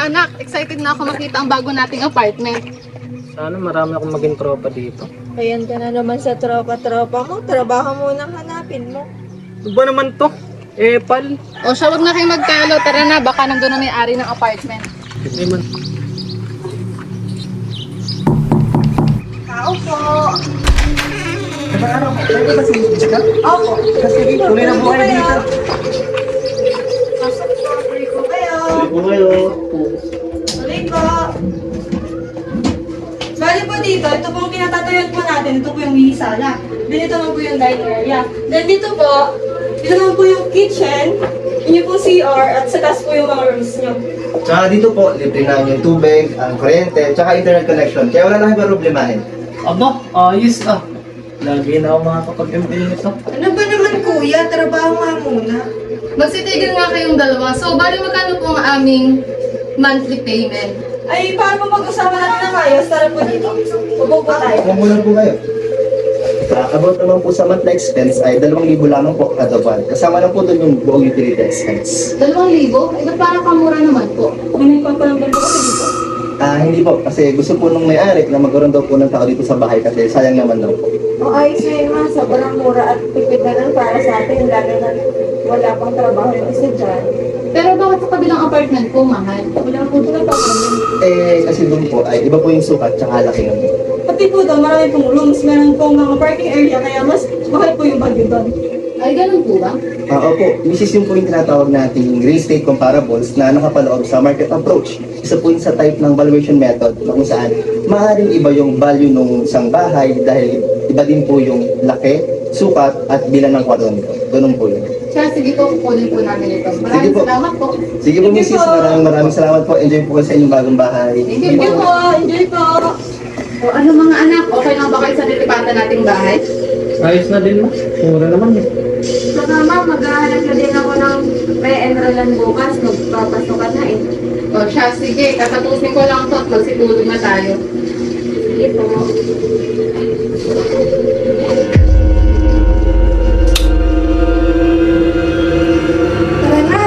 anak, excited na ako makita ang bago nating apartment. Sana marami akong maging tropa dito. Ayan ka na naman sa tropa-tropa mo. Trabaho muna hanapin mo. Ano ba naman to? Pal. O siya, wag na kayo magtalo. Tara na, baka nandun na may-ari ng apartment. Hindi man. Tao po. Diba ano? Pwede ba si Jessica? Opo. Kasi tuloy na buhay dito. Pasok po, tuloy ko kayo. Tuloy po kayo. Tuloy ko. Bali po dito, ito pong kinatatayuan po natin. Ito po yung mini sala. Then ito naman po yung dining area. Then dito po, ito naman po yung kitchen. Yun yung po CR at sa taas po yung mga rooms nyo. Tsaka dito po, libre na yung tubig, ang kuryente, tsaka internet connection. Kaya wala na kayo problemahin. Aba, ayos ah. Lagi na ako makakapag-ML nito. Ano ba naman kuya? Trabaho nga muna. Magsitigil nga kayong dalawa. So, bali magkano po ang aming monthly payment? Ay, para po pag-usapan natin ng ayos, tara po dito. Upo po tayo. Kung muna po kayo. About naman po sa monthly expense ay 2,000 lamang po kada buwan. Kasama na po doon yung buong utility expense. 2,000? Eh, ba't parang kamura naman po? May pampalamban po kasi dito. Hindi po, kasi gusto po nung may-ari na magkaroon daw po ng tao dito sa bahay kasi sayang naman daw po. O ayos na yun mga sobrang mura at tipid na lang para sa atin, lalo na wala pang trabaho yung isa dyan. Pero bakit sa kabilang apartment po, mahal? Wala po ito na problem. Kasi doon po ay iba po yung sukat tsaka laki naman. Pati po doon, marami pong rooms, meron pong mga parking area, kaya mas mahal po yung value doon. Ay, ganun po ba? Opo, this is yung po yung tinatawag nating real estate comparables na nakapaloob sa market approach. Isa po yun sa type ng valuation method na kung saan maaaring iba yung value ng isang bahay dahil iba din po yung laki, sukat at bilang ng kwadron nito. Ganun po yun. Siya, sige po, kukunin po namin ito. Sige Maraming po. salamat po. Sige po, Mrs. Maraming salamat po. Enjoy po kayo sa inyong bagong bahay. Thank you Thank you po. po, enjoy po! O ano mga anak, okay lang ba kayo sa nilipatan nating bahay? Ayos na din mo. Mura naman eh. So mama, maghahanap na din ako ng pre-enrollan bukas, magpapasukan na eh. O siya, sige, kakatusin ko lang to at magsitulog na tayo. Sige po. Tara na!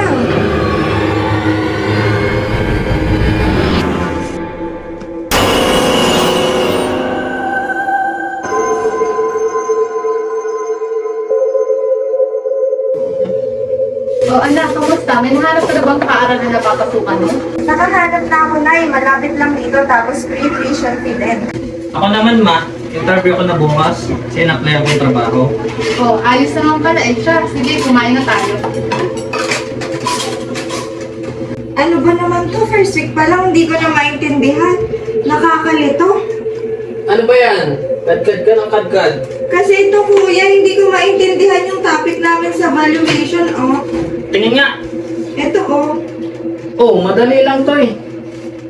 O anak, kamusta? May nahanap ka na bang paaralan na napapasukan mo? Nakahanap na ako na malapit lang dito tapos free tuition fee din. Ako naman ma, interview ko na bukas. Sinapply ako yung trabaho. O, ayos naman pala eh. Siya, sige, kumain na tayo. Ano ba naman to? First week pa lang, hindi ko na maintindihan. Nakakalito. Ano ba yan? Kadkad ka ng kadkad. Kasi ito kuya, hindi ko maintindihan yung topic namin sa valuation, oh. Tingin nga. Ito, oh. Oh, madali lang to eh.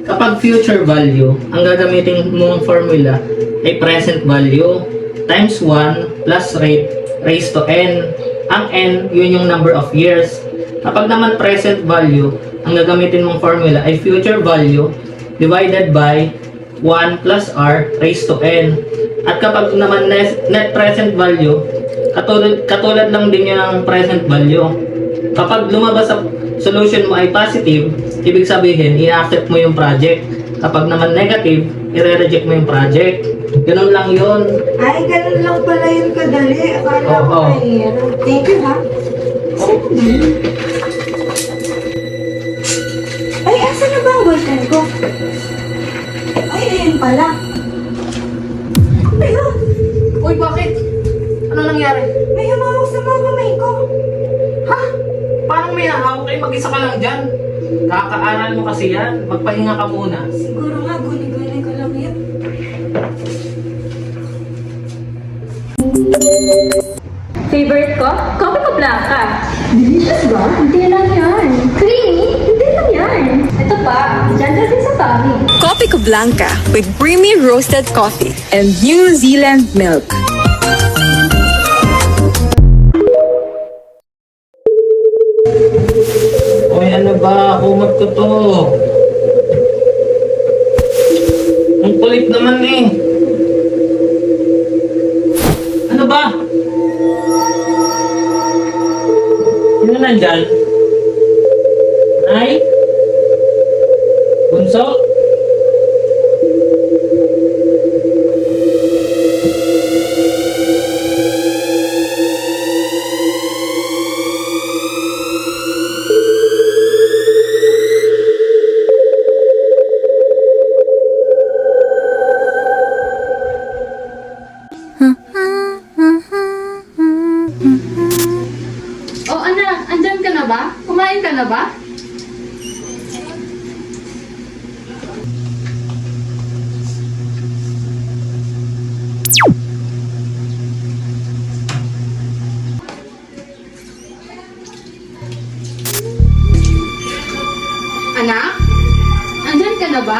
Kapag future value, ang gagamitin mong formula ay present value times 1 plus rate raised to n. Ang n, yun yung number of years. Kapag naman present value, ang gagamitin mong formula ay future value divided by 1 plus r raised to n. At kapag naman net present value, katulad lang din yun ng present value. Kapag lumabas sa solution mo ay positive, ibig sabihin, i-accept mo yung project. Kapag naman negative, i-reject mo yung project. Ganun lang yun. Ay, ganun lang pala yung kadali. Akala ko Oo. mahirap. Thank you, ha? Ay, asa na ba ang boyfriend ko? Ay, ayun pala. Ayun! Uy, bakit? Ano nangyari? May humawak sa mga kamay ko. Ha? Parang may nahawak kayo, mag-isa ka lang dyan. Kakaaral mo kasi yan. Magpahinga ka muna. Siguro nga, guni-guni ko lang yun. Favorite ko? Coffee ko Blanca. Delicious ba? Hindi lang yan. Creamy? Hindi lang yan. Ito pa, dyan din sa tummy. Coffee Blanca with creamy roasted coffee and New Zealand milk. Uy, ano ba? Kumot ko to. Ang kulit naman eh. Ano ba? Sino nandyan? Ay? Bunso? Oh anak, andyan ka na ba? Kumain ka na ba? Anak? Andyan ka na ba?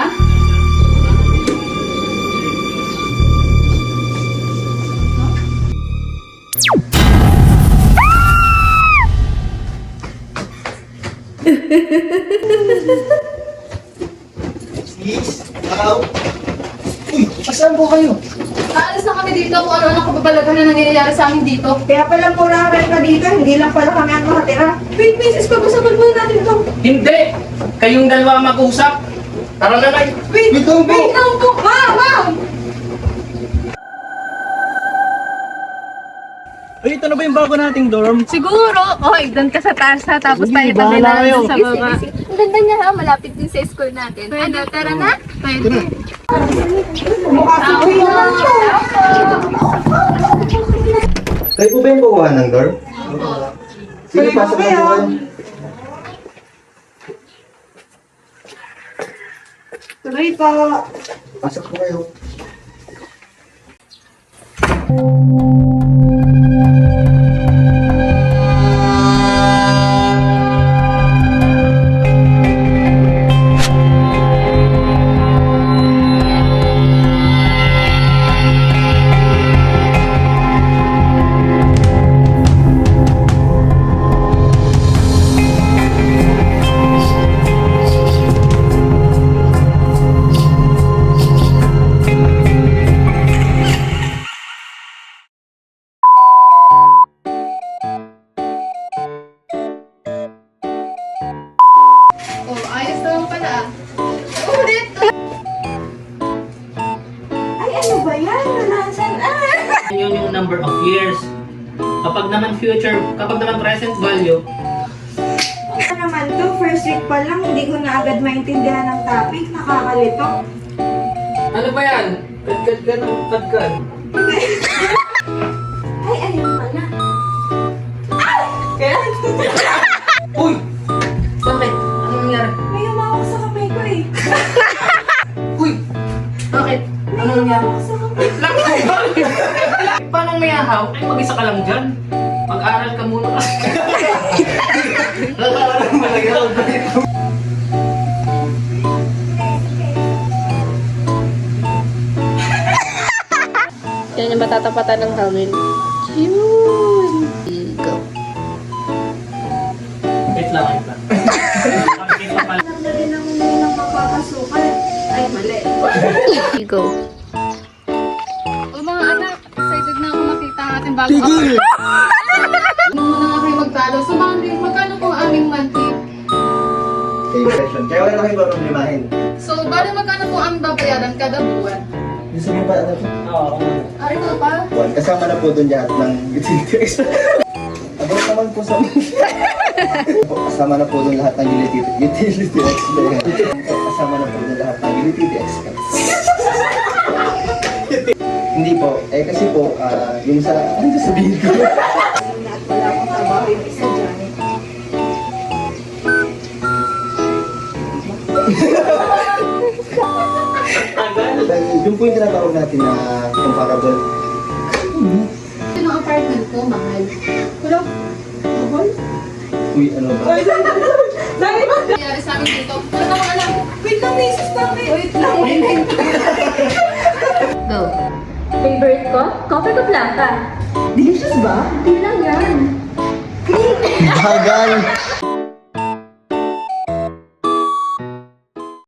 Please, tao. Uy, saan po kayo? Aalis na kami dito kung ano-ano kababalaghan na nangyayari sa amin dito. Kaya pala pura ka dito, hindi lang pala kami ang makatira. Wait, misis, pag-usapan muna natin ito. Hindi! Kayong dalawa mag-usap. Tara na kayo. Wait, Wait lang po. wait lang po. Ma'am! Ay, ito na ba yung bago nating dorm? Siguro. Oy, doon ka sa taas ha, tapos tayo tabi bahala kayo. sa baba. Ang ganda niya ha, malapit din sa school natin. Ano, tara na? Pwede. Kayo po ba yung kukuha ng dorm? Sige, pasok na po kayo. Tuloy po. Pasok po kayo. Oh, ayos naman pala. Ulit! Ay, ano ba yan? Nanasan? Yun yung number of years. Kapag naman present value, Ano naman to? First week pa lang, hindi ko na agad maintindihan ng topic. Nakakalito. ano ba yan? Kadkad ka ng kadkad. Ay, ayun pala. Kaya? Uy! Bakit? Ano nangyari? May umawak sa kamay ko eh. Uy! Bakit? Ano nangyari? Umawak sa kamay. Paano may ahaw? Ay, mag-isa ka lang dyan. Mag-aral ka muna kasi. Yan yung matatapatan ng hangin. Yun. Go. Wait lang, wait lang. Pakikita pa lang. Alam na din ako ngayon ng magpapasukan. Ay, mali. Go. O mga anak, excited na ako makita ang ating bagong apartment. Nung muna nga kayo magtalo, so magkano po ang aming monthly? Okay, question. Kaya wala na kayo ba problemahin? So, bali magkano po ang babayaran kada buwan? Gusto mo ba ano? Oo. Ari ko pa? Buwan. Kasama na po doon lahat ng utility expense. About naman po sa... Kasama na po doon lahat ng utility expense. Kasama na po doon lahat ng utility expense. Hindi po. Eh kasi po, yung sa... Ano sabihin ko? At wala akong trabaho yung isa dyan. Yung po yung tinatawag natin na comparable. Yung apartment ko, mahal. Wala. Mahal? Uy, ano ba? Dahil ba? Nangyari sa amin dito. Wala na akong alam. Wait lang, misis namin. Wait lang. Go. Favorite ko? Coffee ko blanca. Delicious ba? Hindi lang yan. Bagal!